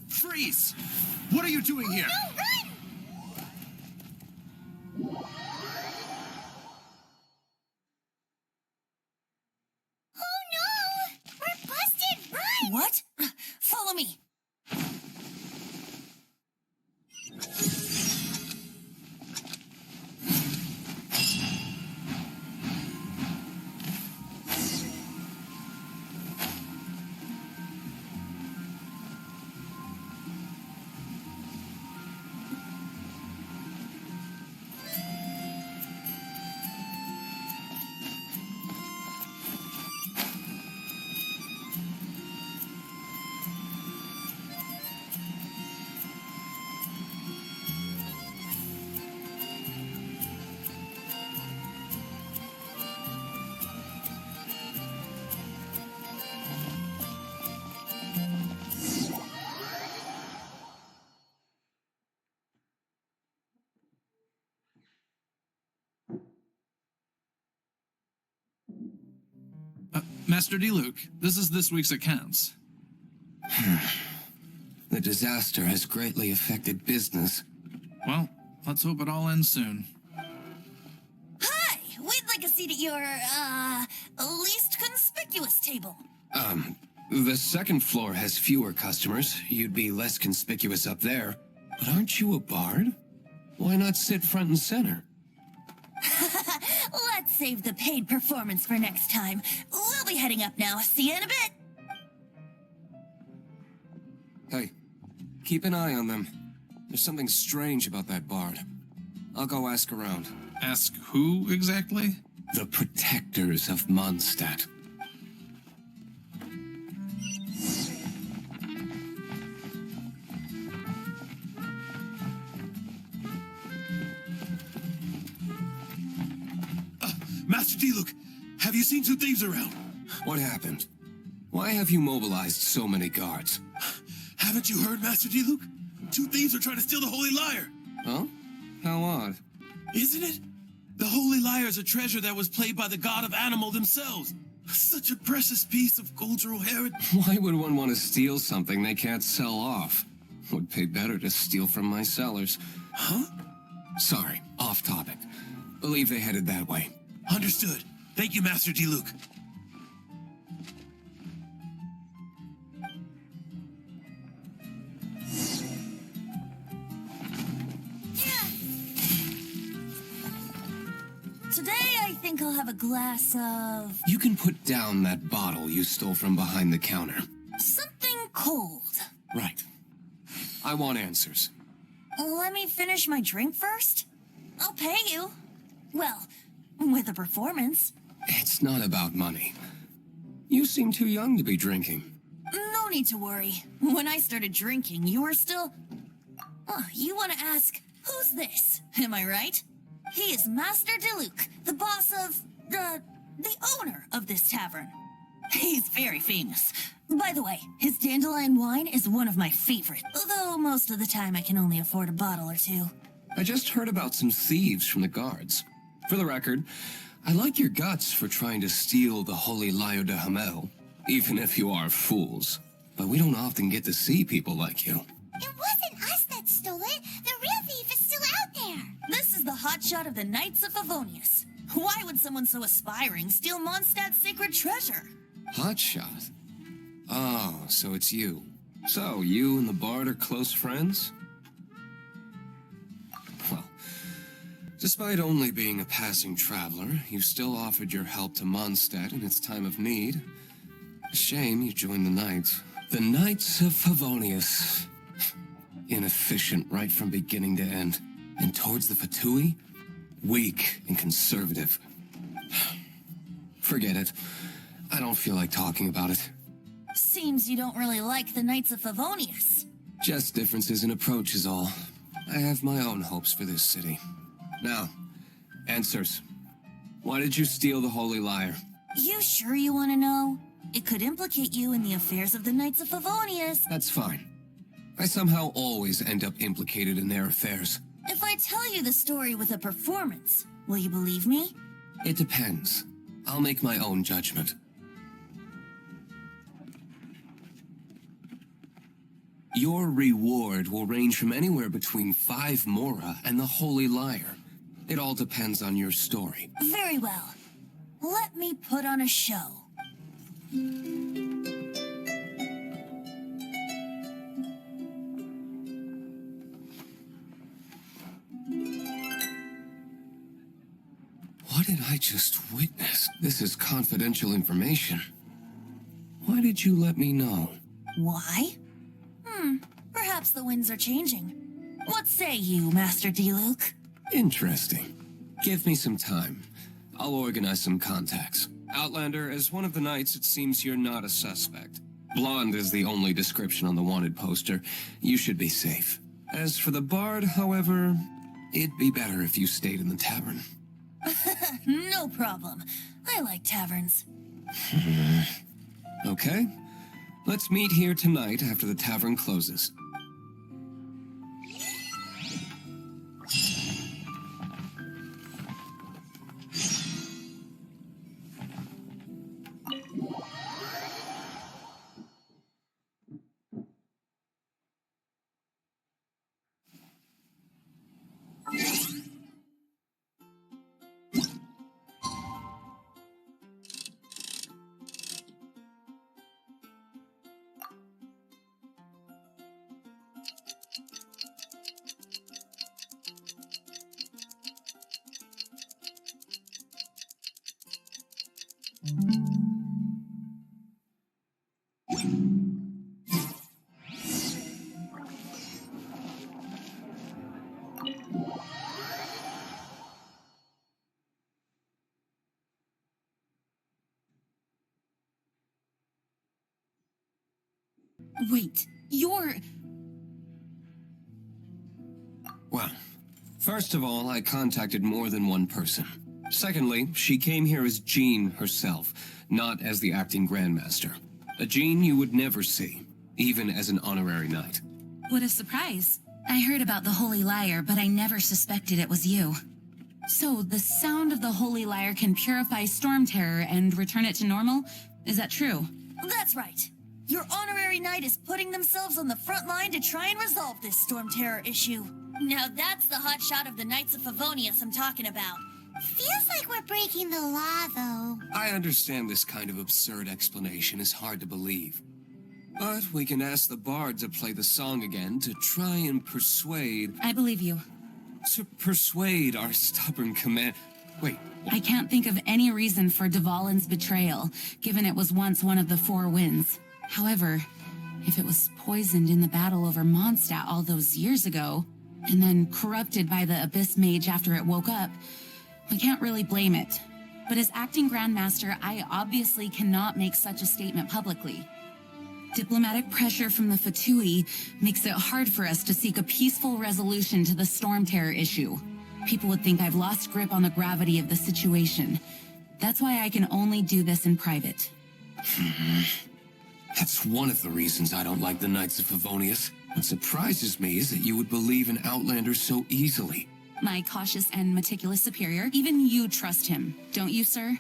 Freeze! What are you doing here? No, run! Oh no! We're busted! Run! What? Follow me. Master D-Luke, this is this week's accounts. The disaster has greatly affected business. Well, let's hope it all ends soon. Hi! We'd like a seat at your, least conspicuous table. The second floor has fewer customers. You'd be less conspicuous up there. But aren't you a bard? Why not sit front and center? Let's save the paid performance for next time. We'll be heading up now. See you in a bit. Hey, keep an eye on them. There's something strange about that bard. I'll go ask around. Ask who exactly? The protectors of Mondstadt. Master D-Luke, have you seen two thieves around? What happened? Why have you mobilized so many guards? Haven't you heard, Master D-Luke? Two thieves are trying to steal the Holy Lyre. Huh? How odd. Isn't it? The Holy Lyre is a treasure that was played by the god of animal themselves. Such a precious piece of cultural heritage. Why would one want to steal something they can't sell off? Would pay better to steal from my cellars. Huh? Sorry, off topic. Believe they headed that way. Understood. Thank you, Master D-Luke. Today, I think I'll have a glass of... You can put down that bottle you stole from behind the counter. something cold. Right. I want answers. Let me finish my drink first. I'll pay you. Well, with a performance. It's not about money. You seem too young to be drinking. No need to worry. When I started drinking, you were still... Oh, you want to ask, who's this? Am I right? He is Master Diluc, the boss of... the owner of this tavern. He's very famous. By the way, his dandelion wine is one of my favorites, though most of the time I can only afford a bottle or two. I just heard about some thieves from the guards. For the record, I like your guts for trying to steal the Holy Lyre de Hamel, even if you are fools. But we don't often get to see people like you. It wasn't us that stole it. The real thief is still out there. This is the hotshot of the Knights of Favonius. Why would someone so aspiring steal Mondstadt's sacred treasure? Hotshot? Oh, so it's you. So, you and the Bard are close friends? Well, despite only being a passing traveler, you still offered your help to Mondstadt in its time of need. A shame you joined the Knights. The Knights of Favonius. Inefficient right from beginning to end. And towards the Fatui, weak and conservative. Forget it. I don't feel like talking about it. Seems you don't really like the Knights of Favonius. Just differences in approach is all. I have my own hopes for this city. Now, answers. Why did you steal the Holy Lyre? You sure you want to know? It could implicate you in the affairs of the Knights of Favonius. That's fine. I somehow always end up implicated in their affairs. If I tell you the story with a performance, will you believe me? It depends. I'll make my own judgment. Your reward will range from anywhere between 5 Mora and the Holy Lyre. It all depends on your story. Very well. Let me put on a show. What did I just witness? This is confidential information. Why did you let me know? Why? Perhaps the winds are changing. What say you, Master Diluc? Interesting. Give me some time. I'll organize some contacts. Outlander, as one of the knights, it seems you're not a suspect. Blonde is the only description on the wanted poster. You should be safe. As for the Bard, however, it'd be better if you stayed in the tavern. No problem. I like taverns. Okay. Let's meet here tonight after the tavern closes. Wait, you're... Well, first of all, I contacted more than one person. Secondly, she came here as Jean herself, not as the acting Grandmaster. A Jean you would never see, even as an honorary knight. What a surprise. I heard about the Holy Lyre, but I never suspected it was you. So, the sound of the Holy Lyre can purify Storm Terror and return it to normal? Is that true? That's right. Your honorary knight is putting themselves on the front line to try and resolve this Storm Terror issue. Now that's the hotshot of the Knights of Favonius I'm talking about. Feels like we're breaking the law, though. I understand this kind of absurd explanation is hard to believe. But we can ask the Bard to play the song again to try and persuade... I believe you. To persuade our stubborn command... Wait, I can't think of any reason for Dvalin's betrayal, given it was once one of the 4 winds. However, if it was poisoned in the battle over Mondstadt all those years ago, and then corrupted by the Abyss Mage after it woke up, we can't really blame it. but as acting Grandmaster, I obviously cannot make such a statement publicly. Diplomatic pressure from the Fatui makes it hard for us to seek a peaceful resolution to the Storm Terror issue. People would think I've lost grip on the gravity of the situation. That's why I can only do this in private. That's one of the reasons I don't like the Knights of Favonius. What surprises me is that you would believe in Outlanders so easily. My cautious and meticulous superior, even you trust him, don't you, sir?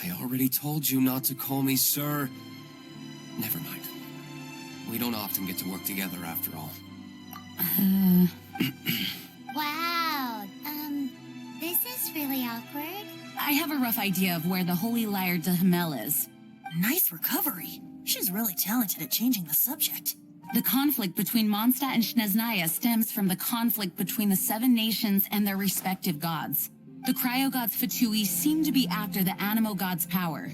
I already told you not to call me sir. Never mind. We don't often get to work together after all. Wow. This is really awkward. I have a rough idea of where the Holy Lyre de Himmel is. Nice recovery. She's really talented at changing the subject. The conflict between Mondstadt and Snezhnaya stems from the conflict between the 7 nations and their respective gods. The cryo-gods Fatui seem to be after the Animo god's power.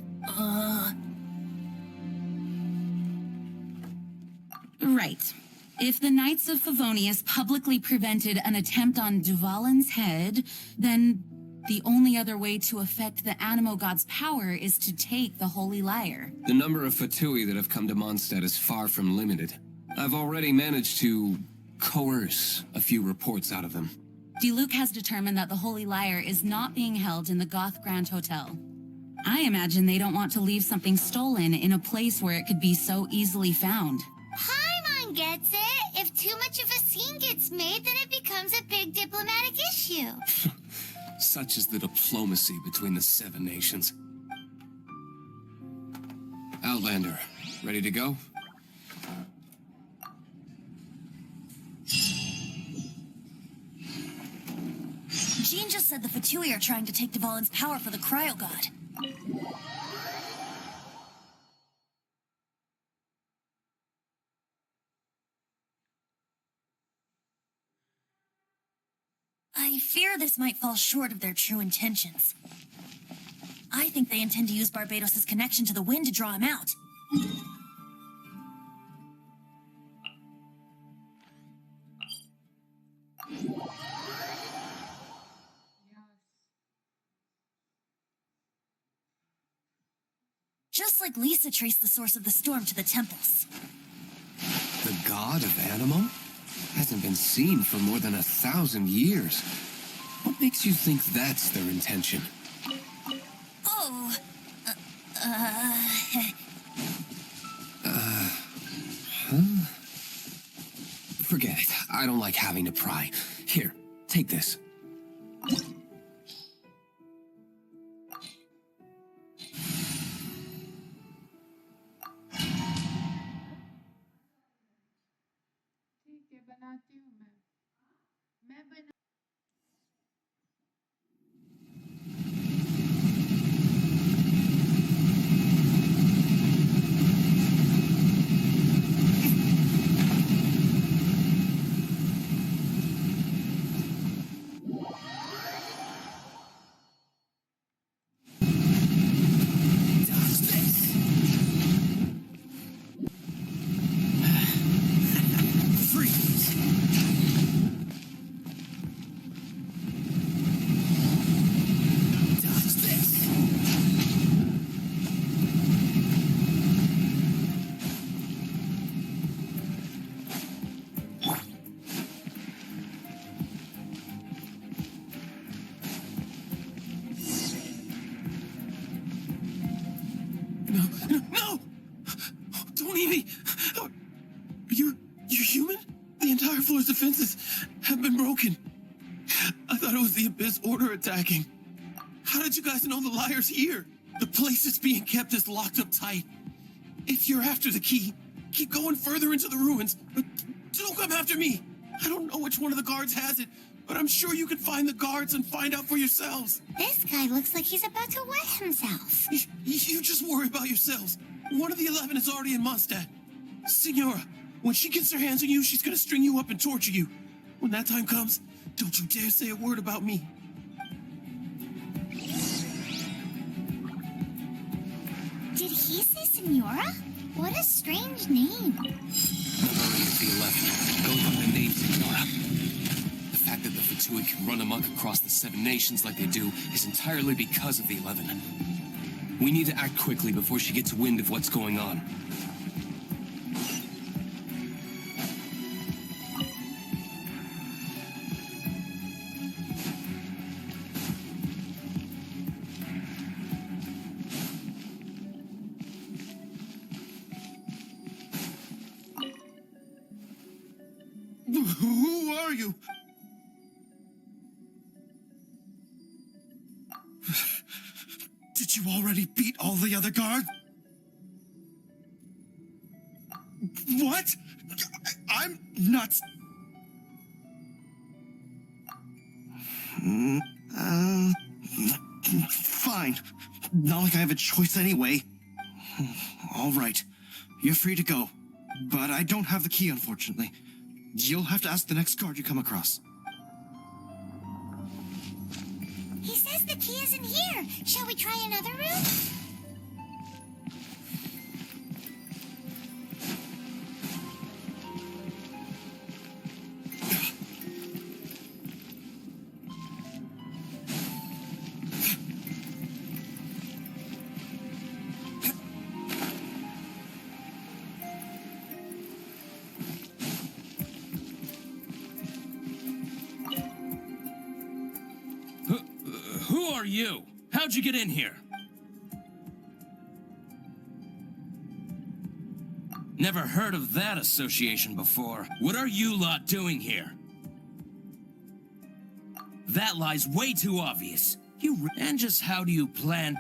Right. If the Knights of Favonius publicly prevented an attempt on Duvalin's head, then the only other way to affect the Animo god's power is to take the Holy Lyre. The number of Fatui that have come to Mondstadt is far from limited. I've already managed to coerce a few reports out of them. Diluc has determined that the Holy Lyre is not being held in the Goth Grand Hotel. I imagine they don't want to leave something stolen in a place where it could be so easily found. Paimon gets it. If too much of a scene gets made, then it becomes a big diplomatic issue. Such is the diplomacy between the 7 nations. Outlander, ready to go? Jean just said the Fatui are trying to take Duvalin's power for the cryo god. I fear this might fall short of their true intentions. I think they intend to use Barbados' connection to the wind to draw him out. Just like Lisa traced the source of the storm to the temples. The god of Animo? Hasn't been seen for more than 1,000 years. What makes you think that's their intention? Oh, Forget it. I don't like having to pry. Here, take this. ठीक है बनाती हूँ मैं बना No! Don't eat me! You're human? The entire floor's defenses have been broken. I thought it was the Abyss Order attacking. How did you guys know the Lyre's here? The place is being kept is locked up tight. If you're after the key, keep going further into the ruins, but don't come after me. I don't know which one of the guards has it, but I'm sure you can find the guards and find out for yourselves. This guy looks like he's about to wet himself. You just worry about yourselves. One of the 11 is already in Mondstadt. Signora, when she gets her hands on you, she's gonna string you up and torture you. When that time comes, don't you dare say a word about me. Did he say Senora? What a strange name. Not only is the 11, going by the name, Signora. The fact that the Tui can run amok across the 7 nations like they do is entirely because of the 11. We need to act quickly before she gets wind of what's going on. Who are you? Did you already beat all the other guards? What? I'm nuts. Fine. Not like I have a choice anyway. All right. You're free to go. But I don't have the key, unfortunately. You'll have to ask the next guard you come across. He says the key isn't here. Shall we try another room? Who are you? How'd you get in here? Never heard of that association before. What are you lot doing here? That lie's way too obvious. And just how do you plan?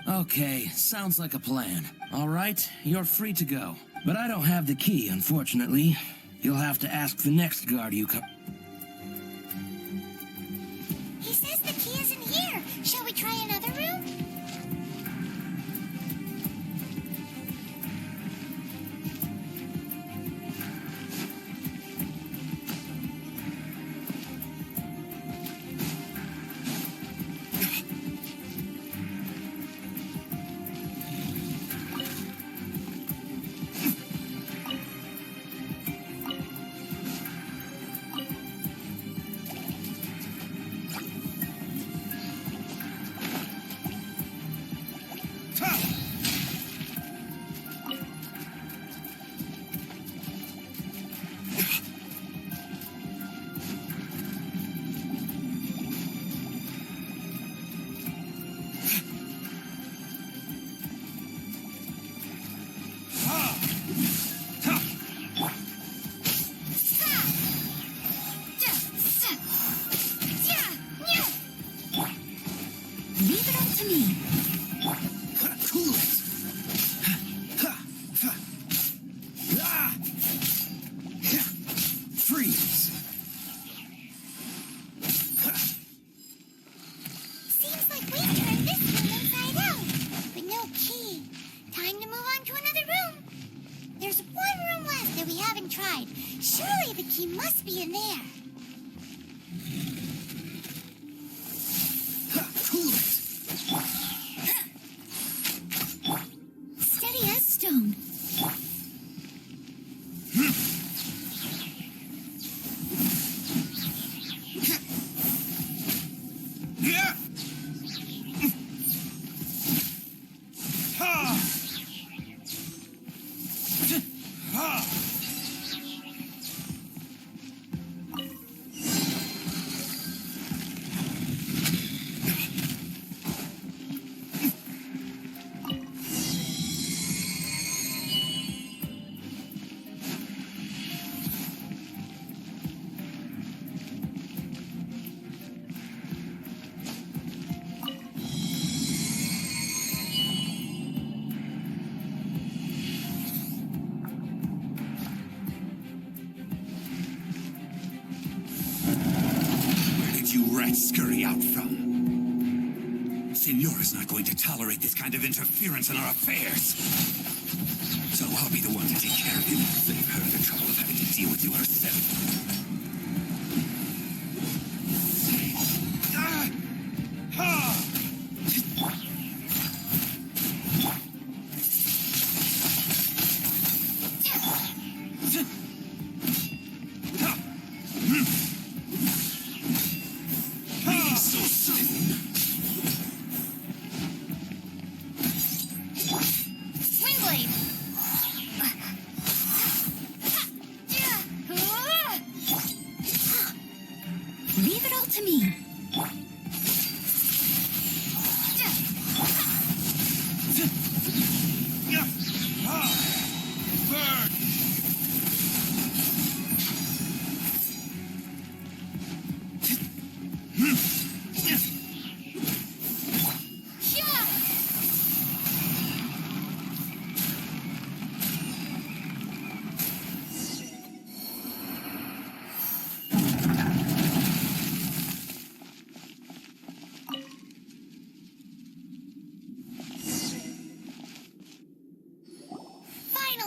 Okay, sounds like a plan. All right, you're free to go. But I don't have the key, unfortunately. You'll have to ask the next guard you come... He says the key isn't here. Shall we try another room? Leave it up to me. Freeze. Seems like we've turned this room inside out. But no key. Time to move on to another room. There's one room left that we haven't tried. Surely the key must be in there. Steady as stone. Yeah. Scurry out from. Signora's not going to tolerate this kind of interference in our affairs. So I'll be the one to take care of you. Save her the trouble of having to deal with you herself. to me.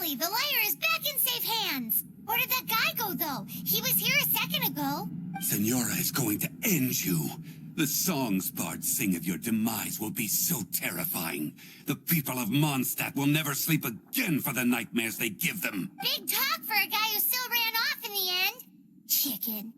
Finally, the lyre is back in safe hands. Where did that guy go, though? He was here a second ago. Senora is going to end you. The songs bards sing of your demise will be so terrifying. The people of Mondstadt will never sleep again for the nightmares they give them. Big talk for a guy who still ran off in the end. Chicken.